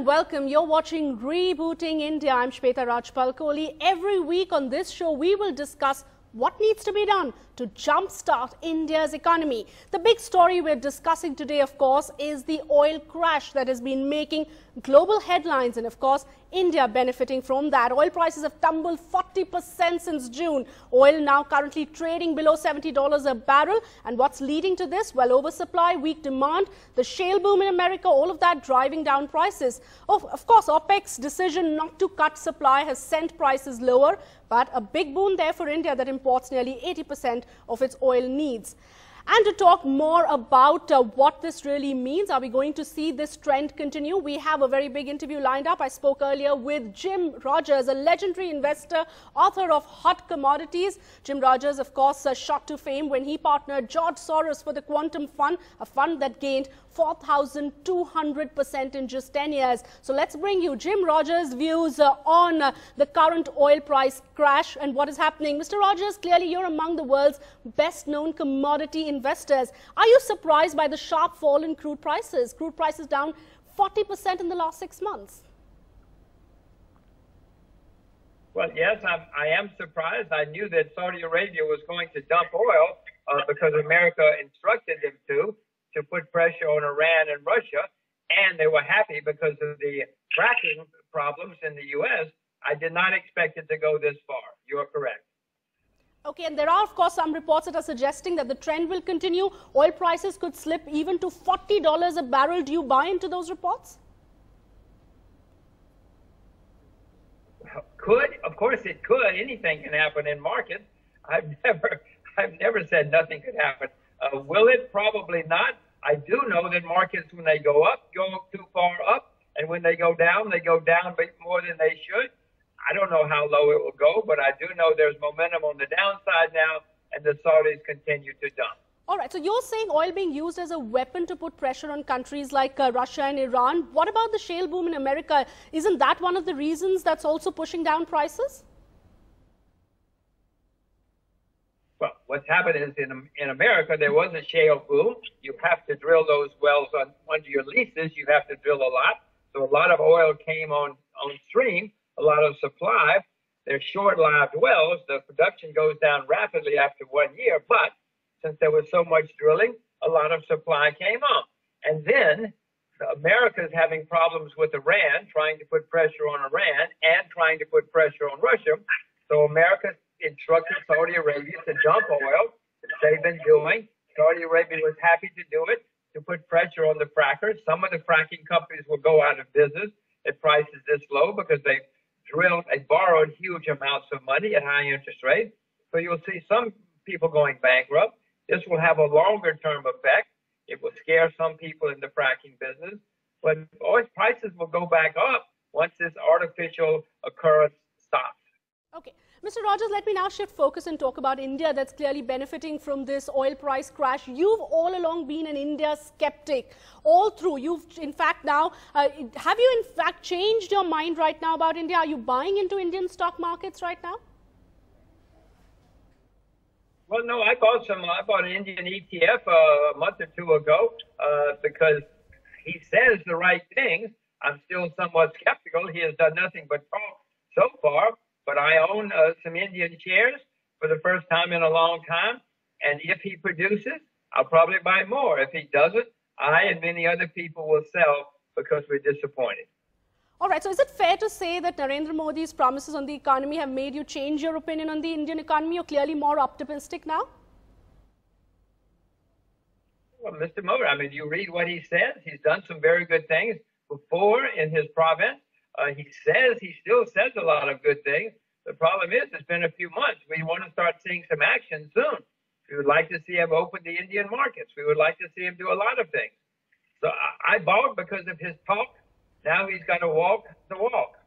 and welcome. You're watching Rebooting India. I'm Shweta Rajpal-Kohli. Every week on this show, we will discuss what needs to be done to jumpstart India's economy. The big story we're discussing today, of course, is the oil crash that has been making global headlines, and of course, India benefiting from that. Oil prices have tumbled 40% since June. Oil now currently trading below $70 a barrel. And what's leading to this? Well, oversupply, weak demand, the shale boom in America, all of that driving down prices. Of course, OPEC's decision not to cut supply has sent prices lower, but a big boon there for India that imports nearly 80% of its oil needs. And to talk more about what this really means, are we going to see this trend continue? We have a very big interview lined up. I spoke earlier with Jim Rogers, a legendary investor, author of Hot Commodities. Jim Rogers, of course, shot to fame when he partnered George Soros for the Quantum Fund, a fund that gained 4,200% in just 10 years. So let's bring you Jim Rogers' views on the current oil price crash and what is happening. Mr. Rogers, clearly you're among the world's best-known commodity investors. Are you surprised by the sharp fall in crude prices? Crude prices down 40% in the last 6 months. Well, yes, I am surprised. I knew that Saudi Arabia was going to dump oil because America instructed them to put pressure on Iran and Russia, and they were happy because of the fracking problems in the U.S. I did not expect it to go this far. You are correct. Okay, and there are, of course, some reports that are suggesting that the trend will continue. Oil prices could slip even to $40 a barrel. Do you buy into those reports? Could, of course it could. Anything can happen in markets. I've never said nothing could happen. Will it? Probably not. I do know that markets, when they go up, go too far up, and when they go down more than they should. I don't know how low it will go, but I do know there's momentum on the downside now, and the Saudis continue to dump. All right, so you're saying oil being used as a weapon to put pressure on countries like Russia and Iran. What about the shale boom in America? Isn't that one of the reasons that's also pushing down prices? Well, what's happened is in America, there was a shale boom. You have to drill those wells under your leases. You have to drill a lot. So a lot of oil came on stream, a lot of supply. They're short-lived wells. The production goes down rapidly after 1 year. But since there was so much drilling, a lot of supply came on. And then America's having problems with Iran, trying to put pressure on Iran and trying to put pressure on Russia. So America instructed Saudi Arabia to dump oil, which they've been doing. Saudi Arabia was happy to do it, to put pressure on the frackers. Some of the fracking companies will go out of business at prices this low because they borrowed huge amounts of money at high interest rates. So you'll see some people going bankrupt. This will have a longer term effect. It will scare some people in the fracking business. But oil prices will go back up once this artificial occurrence stops. Okay. Mr. Rogers, let me now shift focus and talk about India that's clearly benefiting from this oil price crash. You've all along been an India skeptic, all through. You've, in fact, now, have you in fact changed your mind right now about India? Are you buying into Indian stock markets right now? Well, no, I bought an Indian ETF a month or two ago because he says the right things. I'm still somewhat skeptical. He has done nothing but talk so far. But I own some Indian shares for the first time in a long time. And if he produces, I'll probably buy more. If he doesn't, I and many other people will sell because we're disappointed. All right. So is it fair to say that Narendra Modi's promises on the economy have made you change your opinion on the Indian economy? You're clearly more optimistic now? Well, Mr. Modi, I mean, you read what he says. He's done some very good things before in his province. He still says a lot of good things. The problem is, it's been a few months. We want to start seeing some action soon. We would like to see him open the Indian markets. We would like to see him do a lot of things. So I bought because of his talk. Now he's got to walk the walk.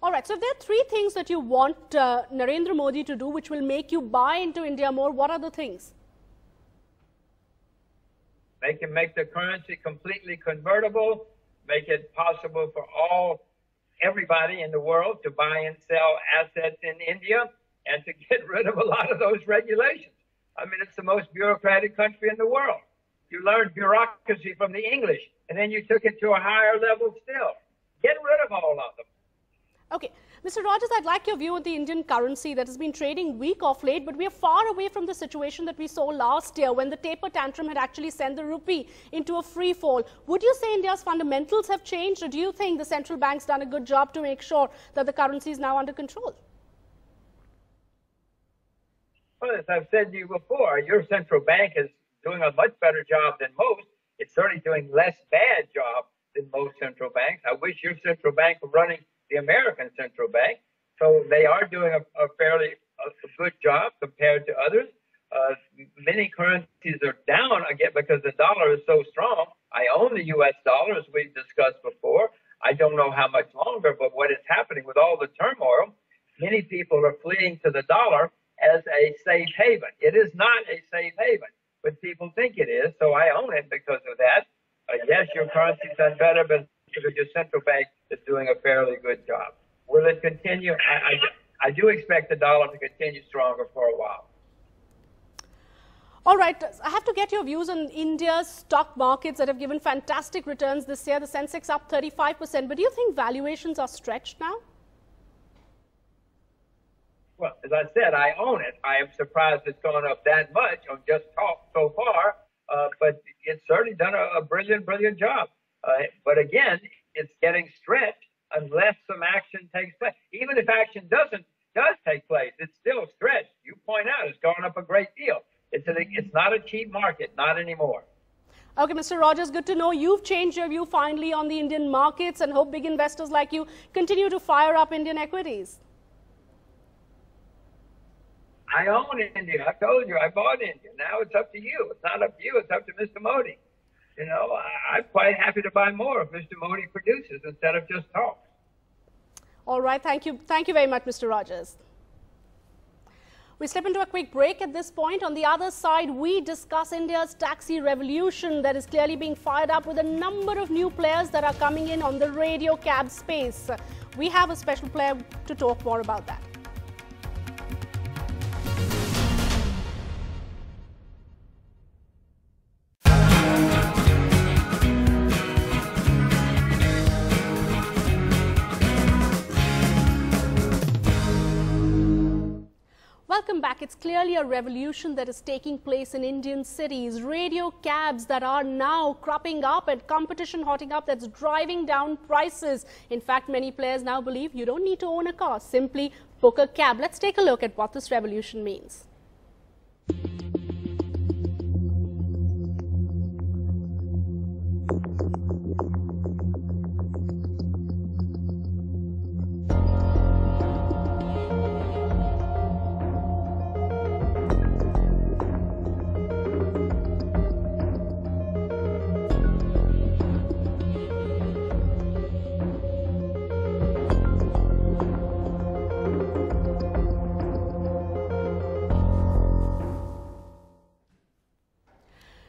All right. So if there are three things that you want Narendra Modi to do, which will make you buy into India more, what are the things? They can make the currency completely convertible. Make it possible for everybody in the world to buy and sell assets in India and to get rid of a lot of those regulations. I mean, it's the most bureaucratic country in the world. You learn bureaucracy from the English and then you took it to a higher level still. Get rid of all of them. Okay. Mr. Rogers, I'd like your view on the Indian currency that has been trading weak of late, but we are far away from the situation that we saw last year when the taper tantrum had actually sent the rupee into a free fall. Would you say India's fundamentals have changed, or do you think the central bank's done a good job to make sure that the currency is now under control? Well, as I've said to you before, your central bank is doing a much better job than most. It's certainly doing less bad job than most central banks. I wish your central bank were running the American central bank. So they are doing a fairly good job compared to others. Many currencies are down again because the dollar is so strong. I own the U.S. dollar, as we've discussed before. I don't know how much longer, but what is happening with all the turmoil, many people are fleeing to the dollar as a safe haven. It is not a safe haven, but people think it is, so I own it because of that. Yes, your currency's done better, but your central bank is doing a fairly good job. Will it continue? I do expect the dollar to continue stronger for a while. All right, I have to get your views on India's stock markets that have given fantastic returns this year. The Sensex up 35%, but do you think valuations are stretched now? Well, as I said, I own it. I am surprised it's gone up that much on just talk so far, but it's certainly done a brilliant job. But again, it's getting stretched unless some action takes place. Even if action does take place, it's still stretched. You point out it's gone up a great deal. It's not a cheap market, not anymore. Okay, Mr. Rogers, good to know you've changed your view finally on the Indian markets, and hope big investors like you continue to fire up Indian equities. I own India. I told you I bought India. Now it's up to you. It's not up to you. It's up to Mr. Modi. You know, I'm quite happy to buy more if Mr. Modi produces instead of just talk. All right. Thank you. Thank you very much, Mr. Rogers. We slip into a quick break at this point. On the other side, we discuss India's taxi revolution that is clearly being fired up with a number of new players that are coming in on the radio cab space. We have a special player to talk more about that. Welcome back. It's clearly a revolution that is taking place in Indian cities. Radio cabs that are now cropping up and competition hotting up that's driving down prices. In fact, many players now believe you don't need to own a car, simply book a cab. Let's take a look at what this revolution means.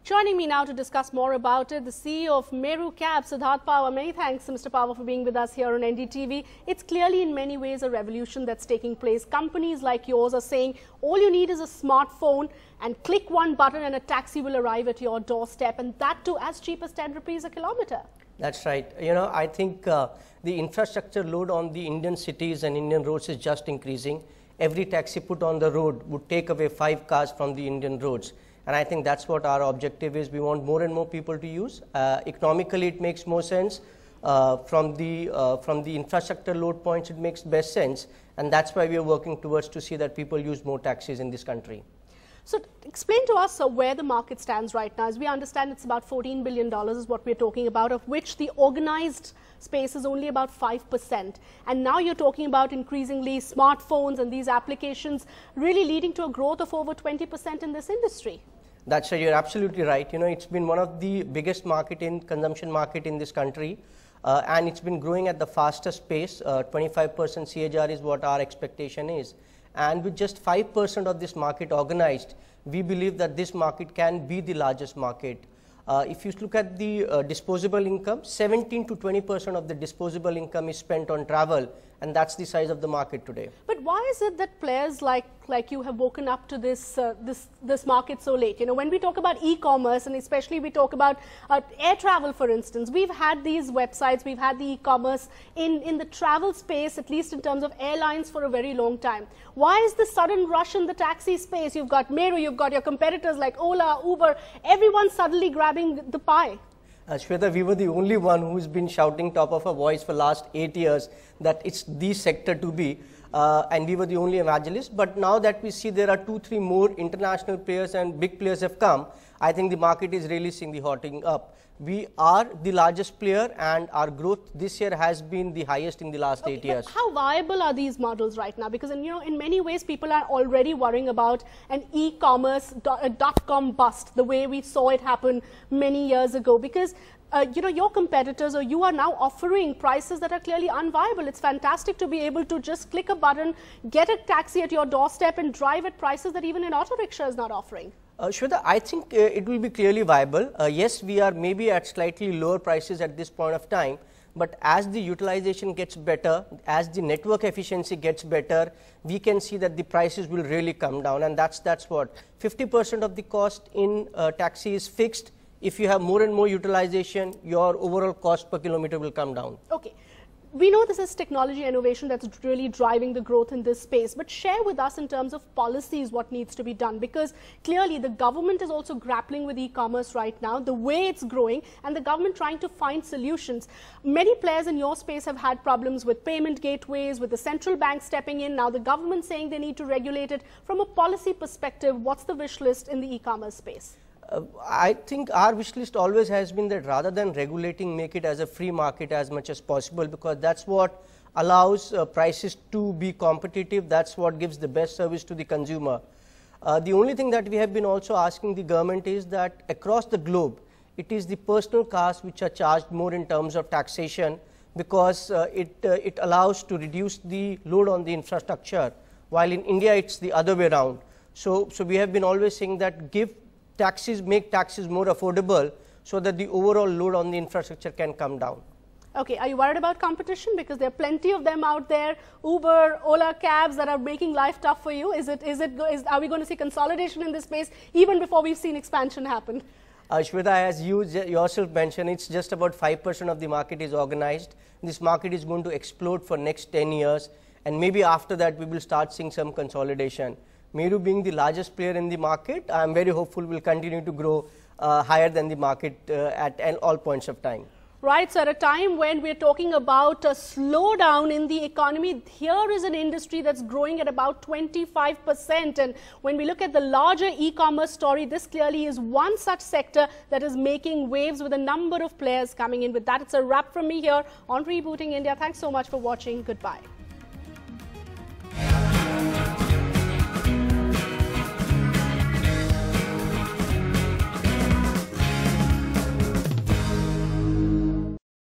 Joining me now to discuss more about it, the CEO of Meru Cab, Siddharth Pawar. Many thanks, Mr. Pawar, for being with us here on NDTV. It's clearly in many ways a revolution that's taking place. Companies like yours are saying all you need is a smartphone and click one button and a taxi will arrive at your doorstep, and that too as cheap as 10 rupees a kilometer. That's right. You know, I think the infrastructure load on the Indian cities and Indian roads is just increasing. Every taxi put on the road would take away 5 cars from the Indian roads. And I think that's what our objective is. We want more and more people to use. Economically, it makes more sense. From the infrastructure load points, it makes best sense. And that's why we are working towards to see that people use more taxis in this country. So explain to us where the market stands right now. As we understand, it's about $14 billion is what we're talking about, of which the organized space is only about 5%. And now you're talking about increasingly smartphones and these applications really leading to a growth of over 20% in this industry. That's right. You're absolutely right. You know, it's been one of the biggest consumption market in this country. And it's been growing at the fastest pace. 25% CAGR is what our expectation is. And with just 5% of this market organized, we believe that this market can be the largest market. If you look at the disposable income, 17 to 20% of the disposable income is spent on travel, and that's the size of the market today. But why is it that players like you have woken up to this market so late? You know, when we talk about e-commerce, and especially we talk about air travel, for instance, we've had these websites, we've had the e-commerce in the travel space, at least in terms of airlines, for a very long time. Why is the sudden rush in the taxi space? You've got Meru, you've got your competitors like Ola, Uber, everyone suddenly grabbing the pie. Shweta, we were the only one who's been shouting top of our voice for last 8 years that it's the sector to be, and we were the only evangelists. But now that we see there are 2-3 more international players and big players have come, I think the market is really seeing the hotting up. We are the largest player, and our growth this year has been the highest in the last 8 years. How viable are these models right now? Because in many ways, people are already worrying about an e-commerce .com bust, the way we saw it happen many years ago. Because your competitors, or you, are now offering prices that are clearly unviable. It's fantastic to be able to just click a button, get a taxi at your doorstep, and drive at prices that even an auto rickshaw is not offering. Shweta, I think it will be clearly viable. Yes, we are maybe at slightly lower prices at this point of time, but as the utilization gets better, as the network efficiency gets better, we can see that the prices will really come down, and that's what 50% of the cost in taxi is fixed. If you have more and more utilization, your overall cost per kilometer will come down. Okay. We know this is technology innovation that's really driving the growth in this space, but share with us in terms of policies what needs to be done, because clearly the government is also grappling with e-commerce right now, the way it's growing, and the government trying to find solutions. Many players in your space have had problems with payment gateways, with the central bank stepping in. Now the government saying they need to regulate it. From a policy perspective, what's the wish list in the e-commerce space? I think our wish list always has been that rather than regulating, make it as a free market as much as possible, because that's what allows prices to be competitive. That's what gives the best service to the consumer. The only thing that we have been also asking the government is that across the globe, it is the personal cars which are charged more in terms of taxation, because it allows to reduce the load on the infrastructure, while in India it's the other way around. So we have been always saying that make taxes more affordable so that the overall load on the infrastructure can come down. Okay, are you worried about competition? Because there are plenty of them out there, Uber, Ola cabs that are making life tough for you. Are we going to see consolidation in this space even before we've seen expansion happen? Shweta, as you yourself mentioned, it's just about 5% of the market is organized. This market is going to explode for next 10 years, and maybe after that we will start seeing some consolidation. Meru being the largest player in the market, I am very hopeful will continue to grow higher than the market at all points of time. Right, so at a time when we're talking about a slowdown in the economy, here is an industry that's growing at about 25%. And when we look at the larger e-commerce story, this clearly is one such sector that is making waves with a number of players coming in. With that, it's a wrap from me here on Rebooting India. Thanks so much for watching. Goodbye.